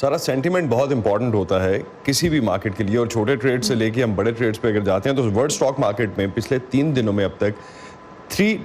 سارا سینٹیمنٹ بہت امپورٹنٹ ہوتا ہے کسی بھی مارکیٹ کے لیے, اور چھوٹے ٹریڈ سے لے کے ہم بڑے ٹریڈز پہ اگر جاتے ہیں تو ورلڈ اسٹاک مارکیٹ میں پچھلے 3 دنوں میں اب تک $3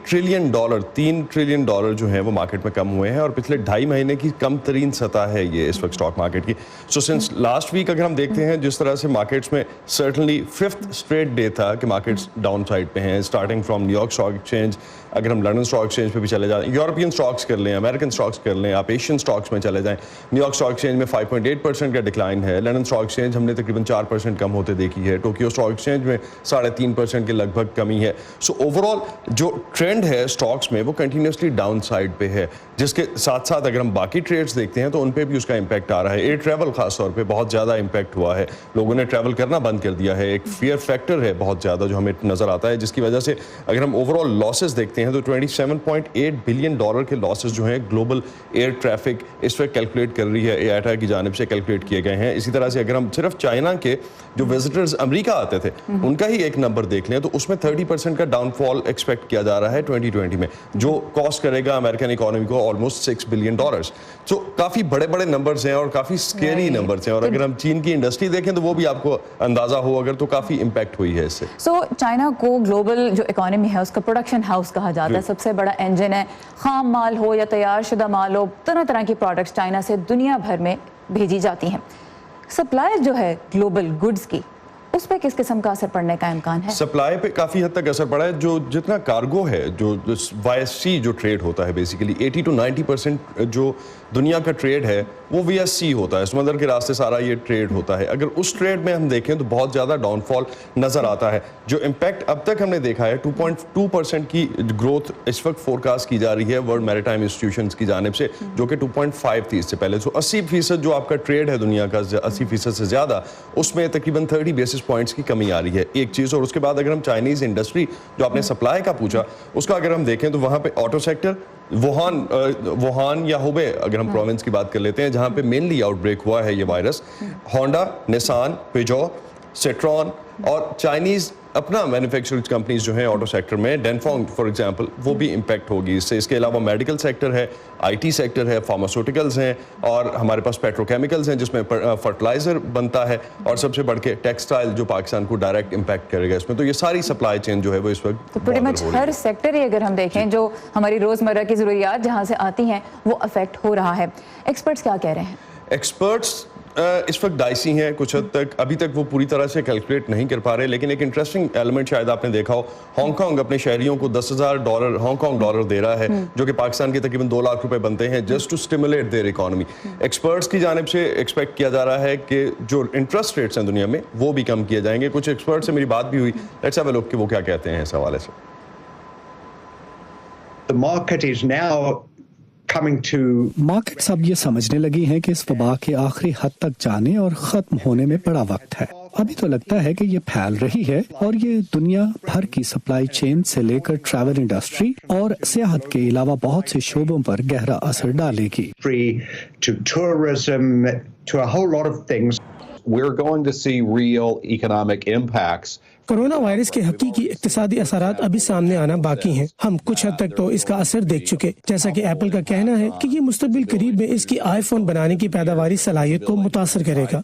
ٹریلین جو ہیں وہ مارکیٹ میں کم ہوئے ہیں, اور پچھلے 2.5 مہینے کی کم ترین سطح ہے یہ اس وقت اسٹاک مارکیٹ کی. سو سنس لاسٹ ویک اگر ہم دیکھتے ہیں جس طرح سے مارکیٹس میں سرٹنلی 5th اسٹریٹ ڈے تھا کہ مارکیٹس ڈاؤن سائڈ پہ ہیں, starting from new York stock exchange, اگر ہم لنڈن اسٹاک ایکسچینج پہ بھی چلے جائیں, یورپین اسٹاکس کر لیں, امریکن اسٹاکس کر لیں, آپ ایشین اسٹاکس میں چلے جائیں, نیو یارک اسٹاک ایکسچینج میں 5.8% کا ڈکلائن ہے, لنڈن اسٹاک ایکسچینج ہم نے تقریباً 4% کم ہوتے دیکھی ہے, ٹوکیو اسٹاک ایکسچینج میں 3.5% کے لگ بھگ کمی ہے. سو اوور آل جو ٹرینڈ ہے اسٹاکس میں وہ کنٹینیوسلی ڈاؤن سائڈ پہ ہے, جس کے ساتھ ساتھ اگر ہم باقی ٹریڈز دیکھتے ہیں تو ان پہ بھی اس کا امپیکٹ آ رہا ہے. ایئر ٹریول خاص طور پہ بہت زیادہ امپیکٹ ہوا ہے, لوگوں نے ٹریول کرنا بند کر دیا ہے, ایک فیئر فیکٹر ہے بہت زیادہ جو ہمیں نظر آتا ہے, جس کی وجہ سے اگر ہم اوور آل لاسز دیکھتے ہیں تو $27.8 بلین کے لاسز جو ہیں گلوبل ایئر ٹریفک اس وقت کیلکولیٹ کر رہی ہے, ایاٹا کی جانب سے کیلکولیٹ کیے گئے ہیں. اسی طرح سے اگر ہم صرف چائنا کے جو وزٹرز امریکہ آتے تھے ان کا ہی ایک نمبر دیکھ لیں تو اس میں 30% کا ڈاؤن فال ایکسپیکٹ کیا جا رہا ہے 2020 میں, جو کاسٹ کرے گا امریکن اکانومی کو آلموسٹ $6 بلین. سو کافی بڑے بڑے نمبرز ہیں اور کافی اسکیری نمبرز ہیں, اور اگر ہم چین کی انڈسٹری دیکھیں تو وہ بھی آپ کو اندازہ ہو اگر تو کافی امپیکٹ ہوئی ہے اس سے. سو چائنا کو گلوبل جو اکانومی ہے اس کا پروڈکشن ہاؤس کہا جاتا ہے, سب سے بڑا انجن ہے. خام مال ہو یا تیار شدہ مال ہو, طرح طرح کی پروڈکٹس چائنا سے دنیا بھر میں بھیجی جاتی ہیں. سپلائی جو ہے گلوبل گڈز کی اس پہ کس قسم کا اثر پڑنے کا امکان ہے؟ سپلائی پہ کافی حد تک اثر پڑا ہے. جو جتنا کارگو ہے, جو وائی ایس سی جو ٹریڈ ہوتا ہے بیسیکلی 80 to 90% جو دنیا کا ٹریڈ ہے وہ وی ایس سی ہوتا ہے, سمندر کے راستے سارا یہ ٹریڈ ہوتا ہے. اگر اس ٹریڈ میں ہم دیکھیں تو بہت زیادہ ڈاؤن فال نظر آتا ہے. جو امپیکٹ اب تک ہم نے دیکھا ہے 2.2% کی گروتھ اس وقت فورکاسٹ کی جا رہی ہے ورلڈ میری ٹائم انسٹیٹیوشنز کی جانب سے, جو کہ 2.5 تھی اس سے پہلے. سو 80% جو آپ کا ٹریڈ ہے دنیا کا, 80% سے زیادہ, اس میں تقریباً 30 بیسس پوائنٹس کی کمی آ رہی ہے, ایک چیز. اور اس کے بعد اگر ہم چائنیز انڈسٹری جو آپ نے سپلائی کا پوچھا اس کا اگر ہم دیکھیں تو وہاں پہ آٹو سیکٹر, ووہان یا ہوبے اگر ہم پروونس کی بات کر لیتے ہیں جہاں پہ مینلی آؤٹ بریک ہوا ہے یہ وائرس, ہونڈا, نسان, پیجو, سیٹرون اور چائنیز اپنا مینوفیکچرنگ کمپنیز جو ہیں آٹو سیکٹر میں, ڈینفونگ فار ایگزامپل, وہ بھی امپیکٹ ہوگی اس سے. اس کے علاوہ میڈیکل سیکٹر ہے, آئی ٹی سیکٹر ہے, فارماسوٹیکلز ہیں, اور ہمارے پاس پیٹرو کیمیکلز ہیں جس میں فرٹیلائزر بنتا ہے, اور سب سے بڑھ کے ٹیکسٹائل جو پاکستان کو ڈائریکٹ امپیکٹ کرے گا اس میں. تو یہ ساری سپلائی چین جو ہے وہ اس وقت پریٹی مچ ہر سیکٹر ہی اگر ہم دیکھیں جو ہماری روزمرہ کی ضروریات جہاں سے آتی ہیں وہ افیکٹ ہو رہا ہے. ایکسپرٹس کیا کہہ رہے ہیں؟ ایکسپرٹس اس وقت ڈائسی ہیں کچھ حد تک, ابھی تک وہ پوری طرح سے کیلکولیٹ نہیں کر پا رہے. لیکن ایک انٹرسٹنگ ایلیمنٹ شاید آپ نے دیکھا ہو, ہانگ کانگ اپنے شہریوں کو $10,000 ہانگ کانگ ڈالر دے رہا ہے, جو کہ پاکستان کے تقریباً 2 لاکھ روپے بنتے ہیں, just to stimulate their economy. Experts کی جانب سے ایکسپیکٹ کیا جا رہا ہے کہ جو انٹرسٹ ریٹس ہیں دنیا میں وہ بھی کم کیے جائیں گے. کچھ ایکسپرٹ سے میری بات بھی ہوئی, لیٹس ہیو اے لک کہ وہ کیا کہتے ہیں اس حوالے سے. The market is now markets اب یہ سمجھنے لگی ہیں کہ اس وبا کے آخری حد تک جانے اور ختم ہونے میں بڑا وقت ہے. ابھی تو لگتا ہے کہ یہ پھیل رہی ہے اور یہ دنیا بھر کی سپلائی چین سے لے کر ٹریول انڈسٹری اور سیاحت کے علاوہ بہت سے شعبوں پر گہرا اثر ڈالے گی. We're going to see real economic impacts. Corona virus کے حقیقی اقتصادی اثرات ابھی سامنے آنا باقی ہیں. ہم کچھ حد تک تو اس کا اثر دیکھ چکے, جیسا کہ ایپل کا کہنا ہے کہ یہ مستقبل قریب میں اس کی آئی فون بنانے کی پیداواری صلاحیت کو متاثر کرے گا.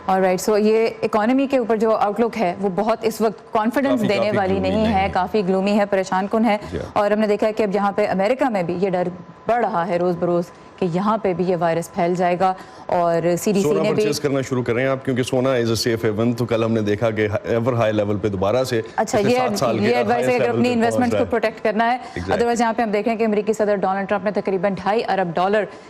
آلرائٹ, سو یہ اکانومی کے اوپر جو آؤٹ لک ہے وہ بہت اس وقت کانفیڈنس دینے والی نہیں ہے, کافی گلومی ہے, پریشان کن ہے. اور ہم نے دیکھا ہے کہ اب یہاں پہ امریکہ میں بھی یہ ڈر بڑھ رہا ہے روز بروز کہ یہاں پہ بھی یہ وائرس پھیل جائے گا. اور سی ڈی سی نے بھی پرچیز کرنا شروع کر رہے ہیں آپ, کیونکہ سونا از اے سیف ہیون. تو کل ہم نے دیکھا کہ ایور ہائی لیول پہ دوبارہ سے یہ ایڈوائز ہے کہ اپنی انویسٹمنٹ کو پروٹیکٹ کرنا ہے. ادروائز یہاں پہ ہم دیکھ رہے ہیں کہ امریکی صدر ڈونلڈ ٹرمپ نے تقریباً $2.5 ارب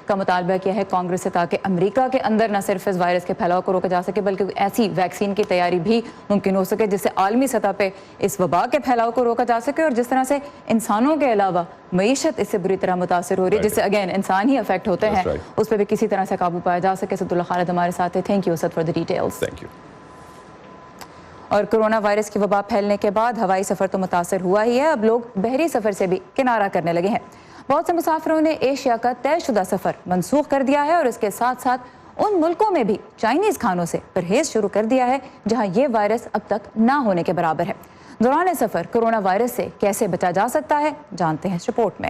کا مطالبہ کیا ہے کانگریس سے, تاکہ امریکہ کے اندر نہ صرف اس وائرس کے پھیلاؤ کو روکا جا سکے بلکہ ایسی ویکسین کی تیاری بھی ممکن ہو سکے جس سے عالمی سطح پہ اس وبا کے پھیلاؤ کو روکا جا سکے. اور جس طرح سے انسانوں کے علاوہ معیشت اس سے بری طرح متاثر ہو رہی ہے, جس سے اگین انسان ہی افیکٹ ہوتے ہیں, اس پہ بھی کسی طرح سے قابو پایا جا سکے. اسد اللہ خالد ہمارے ساتھ ہے. Thank you Asad for the details. اور کرونا وائرس کی وبا پھیلنے کے بعد ہوائی سفر تو متاثر ہوا ہی ہے, اب لوگ بحری سفر سے بھی کنارہ کرنے لگے ہیں. بہت سے مسافروں نے ایشیا کا طے شدہ سفر منسوخ کر دیا ہے اور اس کے ساتھ ساتھ ان ملکوں میں بھی چائنیز کھانوں سے پرہیز شروع کر دیا ہے جہاں یہ وائرس اب تک نہ ہونے کے برابر ہے. دوران سفر کرونا وائرس سے کیسے بچا جا سکتا ہے, جانتے ہیں اس رپورٹ میں.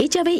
HIV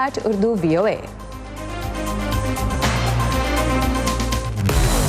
@urduvoa।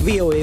VOA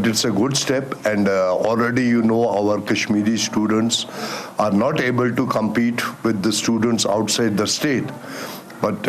It's a good step, and already our Kashmiri students are not able to compete with the students outside the state. But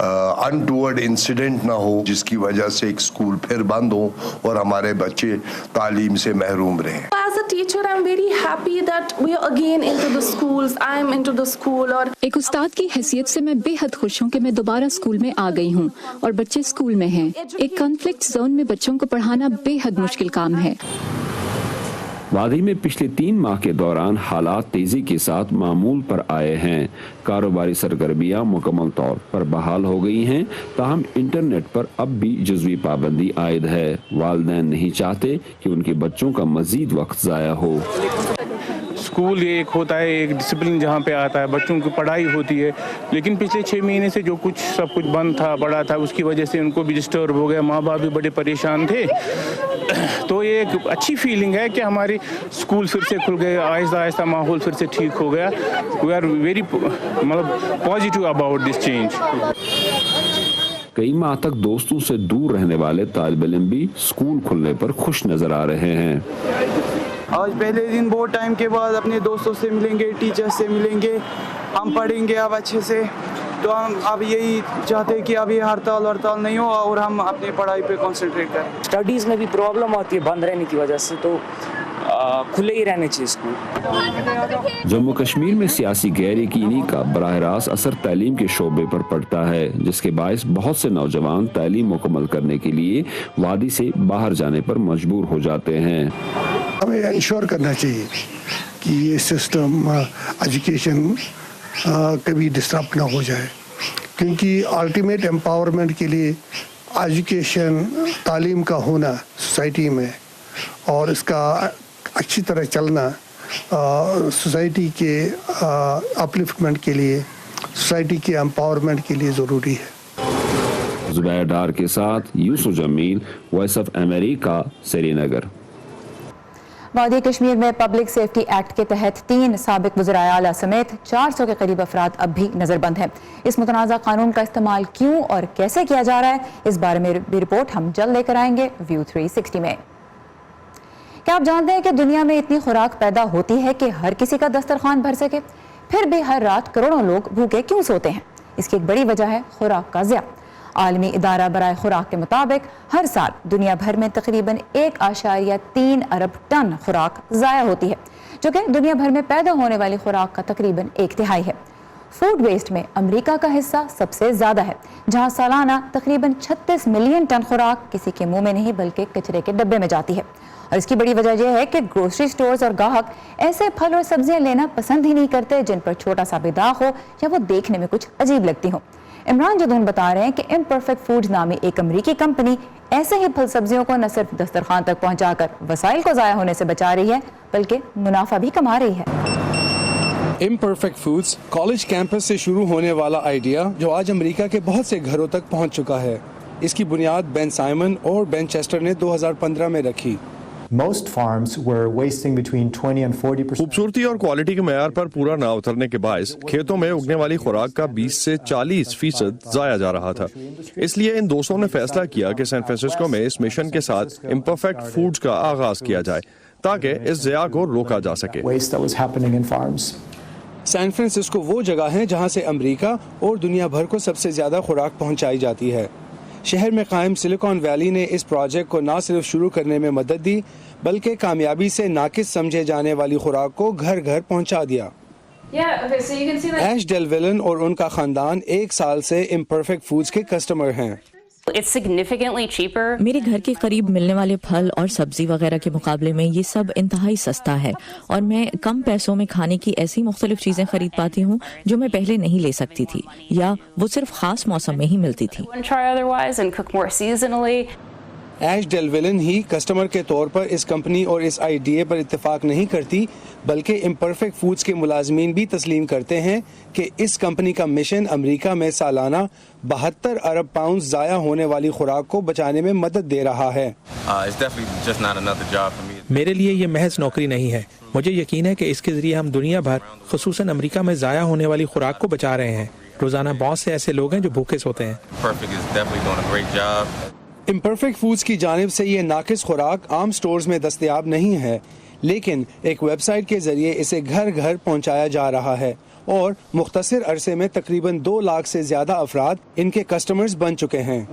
untoward incident نہ ہو جس کی وجہ سے ایک اسکول پھر بند ہو اور ہمارے بچے تعلیم سے محروم رہیں. As a teacher, I'm very happy that we are again into the schools. I'm into the school. اور ایک استاد کی حیثیت سے میں بے حد خوش ہوں کہ میں دوبارہ اسکول میں آ گئی ہوں اور بچے اسکول میں ہیں. ایک کانفلکٹ زون میں بچوں کو پڑھانا بے حد مشکل کام ہے. وادی میں پچھلے 3 ماہ کے دوران حالات تیزی کے ساتھ معمول پر آئے ہیں. کاروباری سرگرمیاں مکمل طور پر بحال ہو گئی ہیں، تاہم انٹرنیٹ پر اب بھی جزوی پابندی عائد ہے. والدین نہیں چاہتے کہ ان کے بچوں کا مزید وقت ضائع ہو. اسکول یہ ایک ہوتا ہے، ایک ڈسپلن جہاں پہ آتا ہے، بچوں کی پڑھائی ہوتی ہے، لیکن پچھلے 6 مہینے سے جو کچھ سب کچھ بند تھا، بڑا تھا، اس کی وجہ سے ان کو بھی ڈسٹرب ہو گیا. ماں باپ بھی بڑے پریشان تھے. تو یہ ایک اچھی فیلنگ ہے کہ ہمارے اسکول پھر سے کھل گئے، آہستہ آہستہ ماحول پھر سے ٹھیک ہو گیا. We are very positive about this change. کئی ماہ تک دوستوں سے دور رہنے والے طالب علم بھی اسکول کھلنے پر خوش نظر آ رہے ہیں. آج پہلے دن بہت ٹائم کے بعد اپنے دوستوں سے ملیں گے، ٹیچر سے ملیں گے، ہم پڑھیں گے اب اچھے سے. تو ہم اب یہی چاہتے ہیں کہ اب یہ ہڑتال نہیں ہو اور ہم اپنی پڑھائی پہ کنسنٹریٹ کریں. اسٹڈیز میں بھی پرابلم آتی ہے بند رہنے کی وجہ سے، تو کھلے ہی رہنے چاہیے اسکول. جموں کشمیر میں سیاسی غیر یقینی کا براہ راست اثر تعلیم کے شعبے پر پڑتا ہے، جس کے باعث بہت سے نوجوان تعلیم مکمل کرنے کے لیے وادی سے باہر جانے پر مجبور ہو جاتے ہیں. ہمیں انشور کرنا چاہیے کہ یہ سسٹم ایجوکیشن کبھی ڈسٹرب نہ ہو جائے، کیونکہ الٹیمیٹ امپاورمنٹ کے لیے ایجوکیشن، تعلیم کا ہونا سوسائٹی میں اور اس کا اچھی طرح چلنا سوسائٹی کے اپلفٹمنٹ کے لیے، سوسائٹی کے امپاورمنٹ کے لیے ضروری ہے. زبیر ڈار کے ساتھ یوسف جمیل، وائس آف امریکہ، سری نگر. وادی کشمیر میں پبلک سیفٹی ایکٹ کے تحت 3 سابق وزرائے اعلیٰ سمیت 400 کے قریب افراد اب بھی نظر بند ہیں. اس متنازع قانون کا استعمال کیوں اور کیسے کیا جا رہا ہے، اس بارے میں بھی رپورٹ ہم جلد لے کر آئیں گے ویو 360 میں. کیا آپ جانتے ہیں کہ دنیا میں اتنی خوراک پیدا ہوتی ہے کہ ہر کسی کا دسترخوان بھر سکے، پھر بھی ہر رات کروڑوں لوگ بھوکے کیوں سوتے ہیں؟ اس کی ایک بڑی وجہ ہے خوراک کا ضیاع. عالمی ادارہ برائے خوراک کے مطابق ہر سال دنیا بھر میں تقریباً 1.3 ارب ٹن خوراک ضائع ہوتی ہے، جو کہ دنیا بھر میں پیدا ہونے والی خوراک کا تقریباً 1/3 ہے. فوڈ ویسٹ میں امریکہ کا حصہ سب سے زیادہ ہے، جہاں سالانہ تقریباً 36 ملین ٹن خوراک کسی کے منہ میں نہیں بلکہ کچرے کے ڈبے میں جاتی ہے. اور اس کی بڑی وجہ یہ ہے کہ گروسری سٹورز اور گاہک ایسے پھل اور سبزیاں لینا پسند ہی نہیں کرتے جن پر چھوٹا سا بھی داغ ہو یا وہ دیکھنے میں کچھ عجیب لگتی ہوں. عمران جدون بتا رہے ہیں کہ امپرفیکٹ فوڈز نامی ایک امریکی کمپنی ایسے ہی پھل سبزیوں کو نہ صرف دسترخوان تک پہنچا کر وسائل کو ضائع ہونے سے بچا رہی ہے بلکہ منافع بھی کما رہی ہے. امپرفیکٹ فوڈز کالج کیمپس سے شروع ہونے والا آئیڈیا جو آج امریکہ کے بہت سے گھروں تک پہنچ چکا ہے. اس کی بنیاد بین سائمن اور بین چیسٹر نے 2015 میں رکھی. خوبصورتی اور کوالٹی کے معیار پر پورا نہ اترنے کے باعث کھیتوں میں اگنے والی خوراک کا 20 سے 40% ضائع جا رہا تھا. اس لیے ان دوستوں نے فیصلہ کیا کہ سین فرانسسکو میں اس مشن کے ساتھ امپرفیکٹ فوڈز کا آغاز کیا جائے تاکہ اس ضیاع کو روکا جا سکے. سین فرانسسکو وہ جگہ ہے جہاں سے امریکہ اور دنیا بھر کو سب سے زیادہ خوراک پہنچائی جاتی ہے. شہر میں قائم سلیکون ویلی نے اس پروجیکٹ کو نہ صرف شروع کرنے میں مدد دی بلکہ کامیابی سے ناقص سمجھے جانے والی خوراک کو گھر گھر پہنچا دیا. ایش ڈیل ویلن اور ان کا خاندان 1 سال سے امپرفیکٹ فوڈز کے کسٹمر ہیں. میرے گھر کے قریب ملنے والے پھل اور سبزی وغیرہ کے مقابلے میں یہ سب انتہائی سستا ہے اور میں کم پیسوں میں کھانے کی ایسی مختلف چیزیں خرید پاتی ہوں جو میں پہلے نہیں لے سکتی تھی یا وہ صرف خاص موسم میں ہی ملتی تھی. ایش ڈیل ویلن ہی کسٹمر کے طور پر اس کمپنی اور اس آئیڈیا پر اتفاق نہیں کرتی بلکہ امپرفیکٹ فوڈز کے ملازمین بھی تسلیم کرتے ہیں کہ اس کمپنی کا مشن امریکہ میں سالانہ 72 ارب پاؤنڈ ضائع ہونے والی خوراک کو بچانے میں مدد دے رہا ہے. میرے لیے یہ محض نوکری نہیں ہے. مجھے یقین ہے کہ اس کے ذریعے ہم دنیا بھر خصوصاً امریکہ میں ضائع ہونے والی خوراک کو بچا رہے ہیں. روزانہ بہت سے ایسے لوگ ہیں جو بھوکے سوتے ہیں. امپرفیکٹ فوڈز کی جانب سے یہ ناقص خوراک عام سٹورز میں دستیاب نہیں ہے لیکن ایک ویب سائٹ کے ذریعے اسے گھر گھر پہنچایا جا رہا ہے اور مختصر عرصے میں تقریباً 2 لاکھ سے زیادہ افراد ان کے کسٹمرز بن چکے ہیں.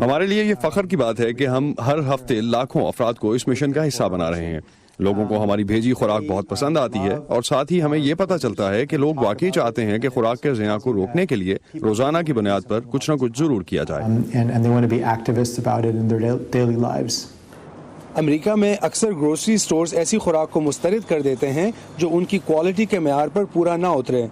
ہمارے لیے یہ فخر کی بات ہے کہ ہم ہر ہفتے لاکھوں افراد کو اس مشن کا حصہ بنا رہے ہیں. لوگوں کو ہماری بھیجی خوراک بہت پسند آتی ہے اور ساتھ ہی ہمیں یہ پتہ چلتا ہے کہ لوگ واقعی چاہتے ہیں کہ خوراک کے ضیاع کو روکنے کے لیے روزانہ کی بنیاد پر کچھ نہ کچھ ضرور کیا جائے. امریکہ میں اکثر گروسری سٹورز ایسی خوراک کو مسترد کر دیتے ہیں جو ان کی کوالٹی کے معیار پر پورا نہ اترے.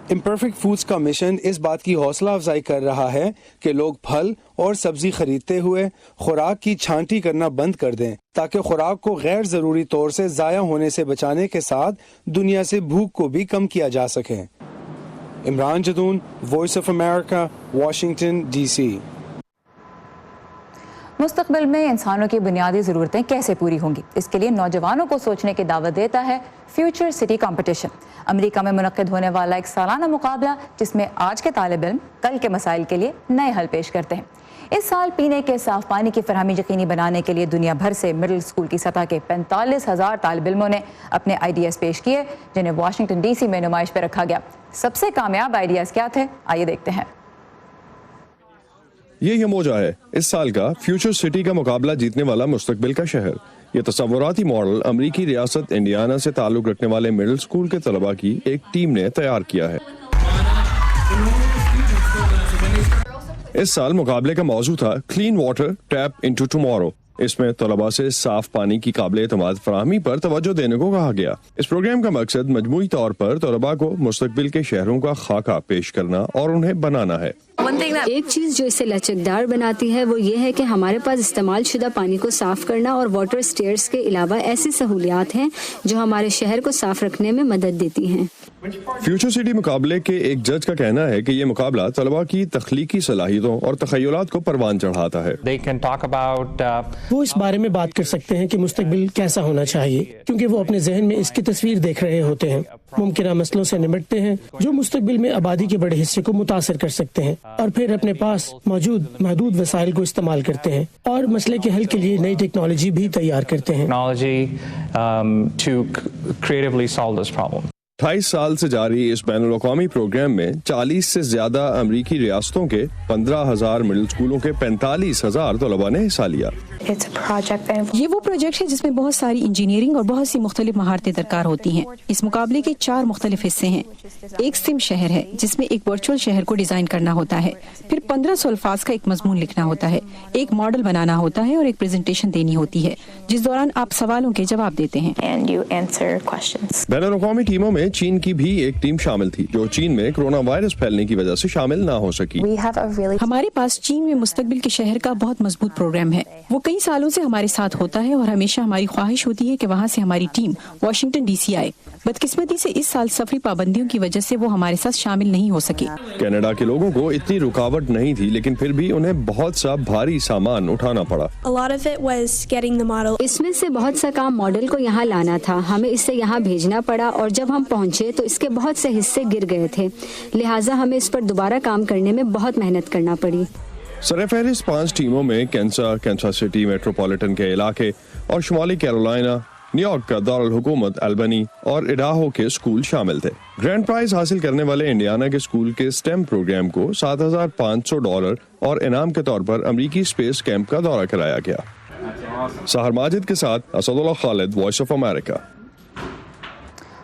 امپرفیکٹ فوڈز کا مشن اس بات کی حوصلہ افزائی کر رہا ہے کہ لوگ پھل اور سبزی خریدتے ہوئے خوراک کی چھانٹی کرنا بند کر دیں تاکہ خوراک کو غیر ضروری طور سے ضائع ہونے سے بچانے کے ساتھ دنیا سے بھوک کو بھی کم کیا جا سکے. Imran Jadoon, voice of America, Washington D C. مستقبل میں انسانوں کی بنیادی ضرورتیں کیسے پوری ہوں گی، اس کے لیے نوجوانوں کو سوچنے کی دعوت دیتا ہے فیوچر سٹی کمپٹیشن. امریکہ میں منعقد ہونے والا ایک سالانہ مقابلہ جس میں آج کے طالب علم کل کے مسائل کے لیے نئے حل پیش کرتے ہیں. اس سال پینے کے صاف پانی کی فراہمی یقینی بنانے کے لیے دنیا بھر سے مڈل اسکول کی سطح کے 45,000 طالب علموں نے اپنے آئیڈیاز پیش کیے جنہیں واشنگٹن ڈی سی میں نمائش پہ رکھا گیا. سب سے کامیاب آئیڈیاز کیا تھے، آئیے دیکھتے ہیں. یہ موجہ ہے اس سال کا فیوچر سٹی کا مقابلہ جیتنے والا مستقبل کا شہر. یہ تصوراتی ماڈل امریکی ریاست انڈیانا سے تعلق رکھنے والے مڈل اسکول کے طلباء کی ایک ٹیم نے تیار کیا ہے. اس سال مقابلے کا موضوع تھا clean water tap into tomorrow. اس میں طلباء سے صاف پانی کی قابل اعتماد فراہمی پر توجہ دینے کو کہا گیا. اس پروگرام کا مقصد مجموعی طور پر طلباء کو مستقبل کے شہروں کا خاکہ پیش کرنا اور انہیں بنانا ہے. ایک چیز جو اسے لچکدار بناتی ہے وہ یہ ہے کہ ہمارے پاس استعمال شدہ پانی کو صاف کرنا اور واٹر سٹیئرز کے علاوہ ایسی سہولیات ہیں جو ہمارے شہر کو صاف رکھنے میں مدد دیتی ہیں. فیوچر سٹی مقابلے کے ایک جج کا کہنا ہے کہ یہ مقابلہ طلباء کی تخلیقی صلاحیتوں اور تخیلات کو پروان چڑھاتا ہے. وہ اس بارے میں بات کر سکتے ہیں کہ مستقبل کیسا ہونا چاہیے کیونکہ وہ اپنے ذہن میں اس کی تصویر دیکھ رہے ہوتے ہیں. ممکنہ مسئلوں سے نمٹتے ہیں جو مستقبل میں آبادی کے بڑے حصے کو متاثر کر سکتے ہیں اور پھر اپنے پاس موجود محدود وسائل کو استعمال کرتے ہیں اور مسئلے کے حل کے لیے نئی ٹیکنالوجی بھی تیار کرتے ہیں. 28 سال سے جاری اس بین الاقوامی پروگرام میں 40 سے زیادہ امریکی ریاستوں کے 15,000 مڈل اسکولوں کے 45,000 طلباء نے حصہ لیا. یہ وہ پروجیکٹ ہے جس میں بہت ساری انجینئرنگ اور بہت سی مختلف مہارتیں درکار ہوتی ہیں. اس مقابلے کے 4 مختلف حصے ہیں. ایک سم شہر ہے جس میں ایک ورچوئل شہر کو ڈیزائن کرنا ہوتا ہے. پھر 1500 الفاظ کا ایک مضمون لکھنا ہوتا ہے. ایک ماڈل بنانا ہوتا ہے اور ایک پریزنٹیشن دینی ہوتی ہے جس دوران آپ سوالوں کے جواب دیتے ہیں. بین الاقوامی ٹیموں میں چین کی بھی ایک ٹیم شامل تھی جو چین میں کرونا وائرس پھیلنے کی وجہ سے شامل نہ ہو سکی. ہمارے پاس چین میں مستقبل کے شہر کا بہت مضبوط پروگرام ہے. وہ کئی سالوں سے ہمارے ساتھ ہوتا ہے اور ہمیشہ ہماری خواہش ہوتی ہے کہ وہاں سے ہماری ٹیم واشنگٹن ڈی سی آئے. بدقسمتی سے اس سال سفری پابندیوں کی وجہ سے وہ ہمارے ساتھ شامل نہیں ہو سکے. کینیڈا کے لوگوں کو اتنی رکاوٹ نہیں تھی لیکن پھر بھی انہیں بہت سا بھاری سامان اٹھانا پڑا. اس میں سے بہت سا کام ماڈل کو یہاں لانا تھا. ہمیں اسے یہاں بھیجنا پڑا اور جب ہم پہنچے تو اس کے بہت سے حصے گر گئے تھے لہٰذا ہمیں اس پر دوبارہ کام کرنے میں بہت محنت کرنا پڑی. سرفہرست 5 ٹیموں میں کینسا سٹی میٹروپولیٹن کے علاقے اور شمالی کیرولائنا، نیو یارک کا دارالحکومت البنی اور اڈاہو کے اسکول شامل تھے. گرینڈ پرائز حاصل کرنے والے انڈیانا کے اسکول کے اسٹیم پروگرام کو $7,500 اور انعام کے طور پر امریکی اسپیس کیمپ کا دورہ کرایا گیا. سحر ماجد کے ساتھ اسد اللہ خالد، وائس آف امریکہ.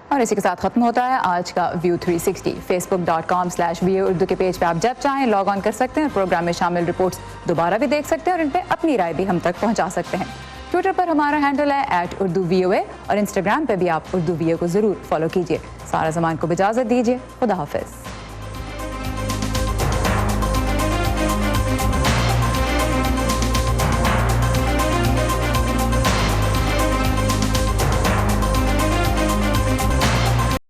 اور اسی کے ساتھ ختم ہوتا ہے آج کا ویو 360. facebook.com/VO اردو کے پیج پہ آپ جب چاہیں لاگ آن کر سکتے ہیں اور پروگرام میں شامل رپورٹس دوبارہ بھی دیکھ سکتے ہیں اور ان پہ اپنی رائے بھی ہم تک پہنچا سکتے ہیں. ٹویٹر پر ہمارا ہینڈل ہے @UrduVOA اور انسٹاگرام پہ بھی آپ اردو ویو کو ضرور فالو کیجیے. سارا زمان کو اجازت دیجیے. خدا حافظ.